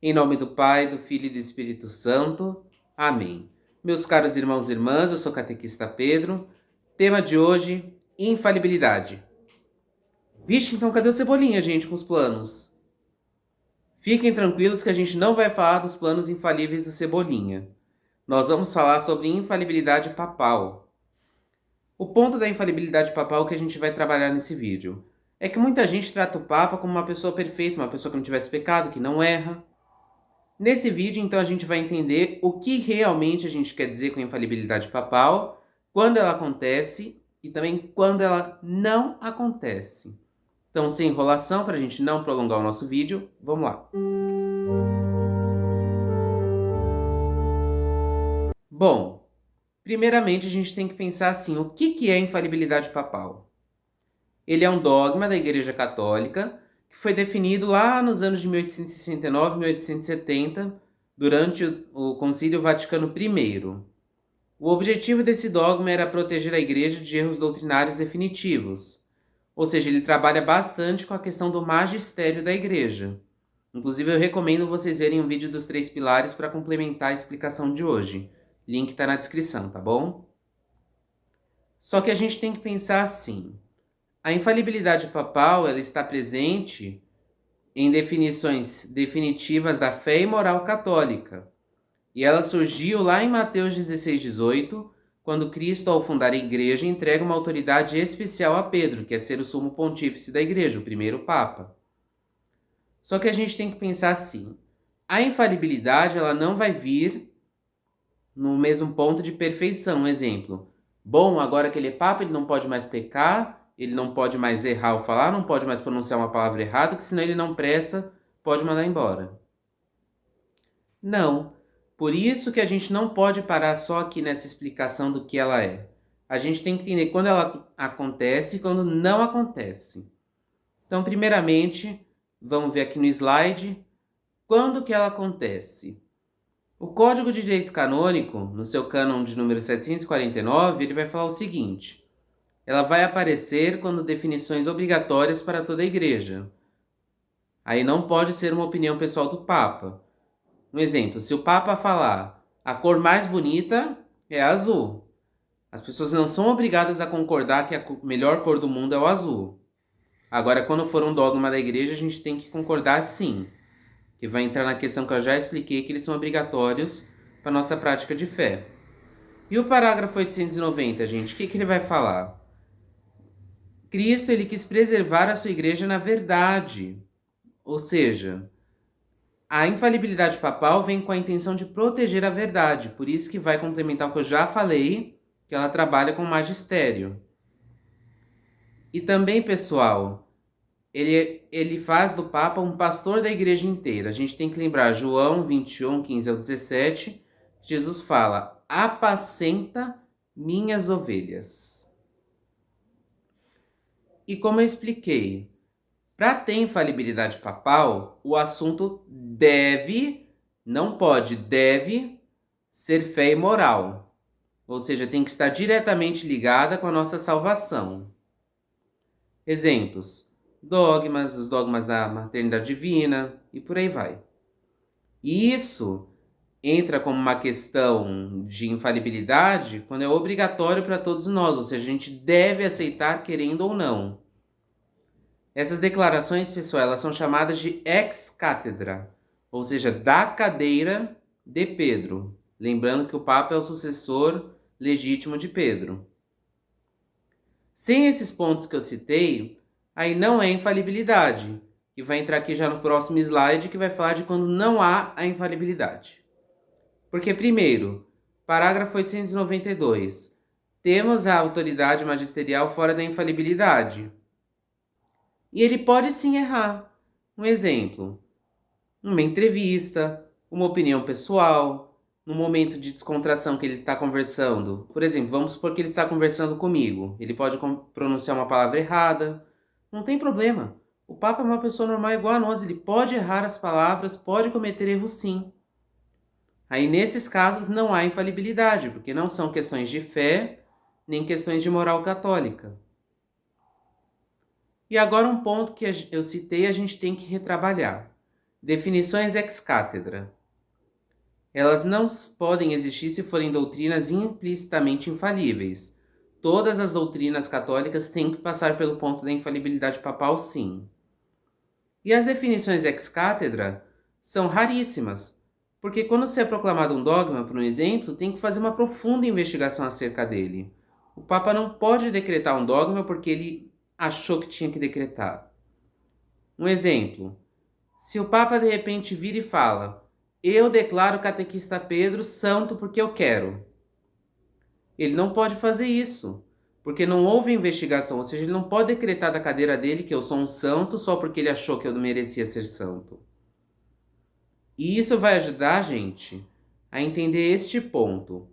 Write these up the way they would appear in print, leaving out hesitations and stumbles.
Em nome do Pai, do Filho e do Espírito Santo. Amém. Meus caros irmãos e irmãs, eu sou o catequista Pedro. Tema de hoje, infalibilidade. Vixe, então cadê o Cebolinha, gente, com os planos? Fiquem tranquilos que a gente não vai falar dos planos infalíveis do Cebolinha. Nós vamos falar sobre infalibilidade papal. O ponto da infalibilidade papal que a gente vai trabalhar nesse vídeo é que muita gente trata o Papa como uma pessoa perfeita, uma pessoa que não tivesse pecado, que não erra. Nesse vídeo, então, a gente vai entender o que realmente a gente quer dizer com infalibilidade papal, quando ela acontece e também quando ela não acontece. Então, sem enrolação, para a gente não prolongar o nosso vídeo, vamos lá. Bom, primeiramente a gente tem que pensar assim, o que é infalibilidade papal? Ele é um dogma da Igreja Católica que foi definido lá nos anos de 1869 e 1870, durante o Concílio Vaticano I. O objetivo desse dogma era proteger a Igreja de erros doutrinários definitivos, ou seja, ele trabalha bastante com a questão do magistério da Igreja. Inclusive, eu recomendo vocês verem o vídeo dos 3 pilares para complementar a explicação de hoje. Link está na descrição, tá bom? Só que a gente tem que pensar assim, a infalibilidade papal ela está presente em definições definitivas da fé e moral católica. E ela surgiu lá em Mateus 16:18, quando Cristo, ao fundar a igreja, entrega uma autoridade especial a Pedro, que é ser o sumo pontífice da igreja, o primeiro papa. Só que a gente tem que pensar assim, a infalibilidade ela não vai vir no mesmo ponto de perfeição. Um exemplo, bom, agora que ele é papa, ele não pode mais pecar, ele não pode mais errar ao falar, não pode mais pronunciar uma palavra errada, que senão ele não presta, pode mandar embora. Não. Por isso que a gente não pode parar só aqui nessa explicação do que ela é. A gente tem que entender quando ela acontece e quando não acontece. Então, primeiramente, vamos ver aqui no slide, quando que ela acontece. O Código de Direito Canônico, no seu cânon de número 749, ele vai falar o seguinte: ela vai aparecer quando definições obrigatórias para toda a igreja. Aí não pode ser uma opinião pessoal do Papa. Um exemplo, se o Papa falar a cor mais bonita é azul, as pessoas não são obrigadas a concordar que a melhor cor do mundo é o azul. Agora, quando for um dogma da igreja, a gente tem que concordar sim, que vai entrar na questão que eu já expliquei, que eles são obrigatórios para nossa prática de fé. E o parágrafo 890, gente, o que ele vai falar? Cristo, ele quis preservar a sua igreja na verdade, ou seja, a infalibilidade papal vem com a intenção de proteger a verdade, por isso que vai complementar o que eu já falei, que ela trabalha com magistério. E também, pessoal, ele faz do Papa um pastor da igreja inteira. A gente tem que lembrar, João 21, 15 ao 17, Jesus fala, apacenta minhas ovelhas. E como eu expliquei, para ter infalibilidade papal, o assunto deve, não pode, deve ser fé e moral. Ou seja, tem que estar diretamente ligada com a nossa salvação. Exemplos: dogmas, os dogmas da maternidade divina e por aí vai. E isso entra como uma questão de infalibilidade quando é obrigatório para todos nós, ou seja, a gente deve aceitar querendo ou não. Essas declarações, pessoal, elas são chamadas de ex-cátedra, ou seja, da cadeira de Pedro. Lembrando que o Papa é o sucessor legítimo de Pedro. Sem esses pontos que eu citei, aí não é infalibilidade, que vai entrar aqui já no próximo slide, que vai falar de quando não há a infalibilidade. Porque, primeiro, parágrafo 892, temos a autoridade magisterial fora da infalibilidade. E ele pode sim errar. Um exemplo, uma entrevista, uma opinião pessoal, no momento de descontração que ele está conversando. Por exemplo, vamos supor que ele está conversando comigo. Ele pode pronunciar uma palavra errada. Não tem problema. O Papa é uma pessoa normal igual a nós. Ele pode errar as palavras, pode cometer erros sim. Aí, nesses casos, não há infalibilidade, porque não são questões de fé, nem questões de moral católica. E agora um ponto que eu citei, a gente tem que retrabalhar. Definições ex cátedra. Elas não podem existir se forem doutrinas implicitamente infalíveis. Todas as doutrinas católicas têm que passar pelo ponto da infalibilidade papal, sim. E as definições ex cátedra são raríssimas, porque quando se é proclamado um dogma, por um exemplo, tem que fazer uma profunda investigação acerca dele. O Papa não pode decretar um dogma porque ele achou que tinha que decretar. Um exemplo, se o Papa de repente vira e fala: eu declaro o catequista Pedro santo porque eu quero. Ele não pode fazer isso, porque não houve investigação, ou seja, ele não pode decretar da cadeira dele que eu sou um santo só porque ele achou que eu não merecia ser santo. E isso vai ajudar a gente a entender este ponto.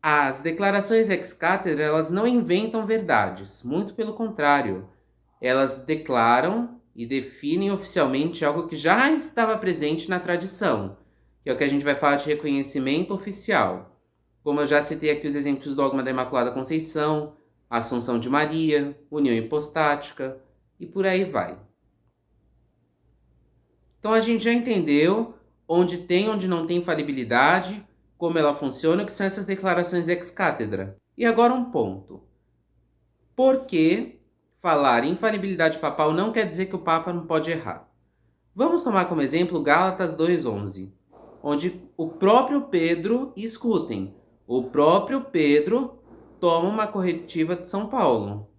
As declarações ex cátedra, elas não inventam verdades, muito pelo contrário. Elas declaram e definem oficialmente algo que já estava presente na tradição, que é o que a gente vai falar de reconhecimento oficial. Como eu já citei aqui os exemplos do dogma da Imaculada Conceição, a Assunção de Maria, união hipostática e por aí vai. Então a gente já entendeu onde tem, onde não tem infalibilidade, como ela funciona, o que são essas declarações ex cátedra. E agora um ponto. Por que falar em infalibilidade papal não quer dizer que o Papa não pode errar? Vamos tomar como exemplo Gálatas 2:11, onde o próprio Pedro, escutem, o próprio Pedro toma uma corretiva de São Paulo.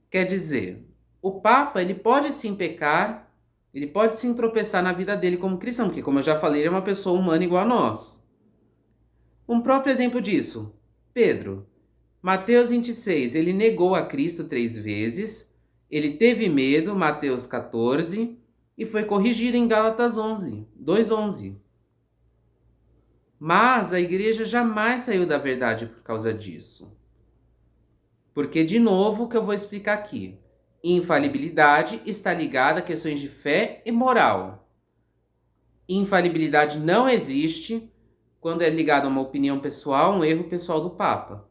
Quer dizer, o Papa ele pode sim pecar, ele pode sim tropeçar na vida dele como cristão, porque como eu já falei, ele é uma pessoa humana igual a nós. Um próprio exemplo disso, Pedro. Mateus 26, ele negou a Cristo 3 vezes, ele teve medo, Mateus 14, e foi corrigido em Gálatas 2:11. Mas a igreja jamais saiu da verdade por causa disso. Porque, de novo, o que eu vou explicar aqui. Infalibilidade está ligada a questões de fé e moral. Infalibilidade não existe quando é ligado a uma opinião pessoal, um erro pessoal do Papa.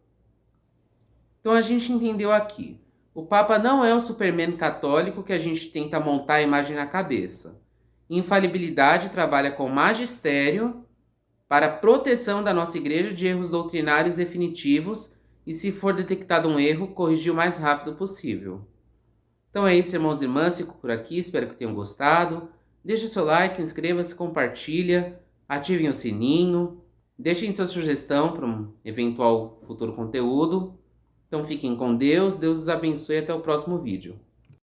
Então a gente entendeu aqui. O Papa não é o Superman católico que a gente tenta montar a imagem na cabeça. Infalibilidade trabalha com magistério para a proteção da nossa igreja de erros doutrinários definitivos e, se for detectado um erro, corrigir o mais rápido possível. Então é isso, irmãos e irmãs, fico por aqui, espero que tenham gostado. Deixe seu like, inscreva-se, compartilha, ativem o sininho, deixem sua sugestão para um eventual futuro conteúdo. Então fiquem com Deus, Deus os abençoe e até o próximo vídeo.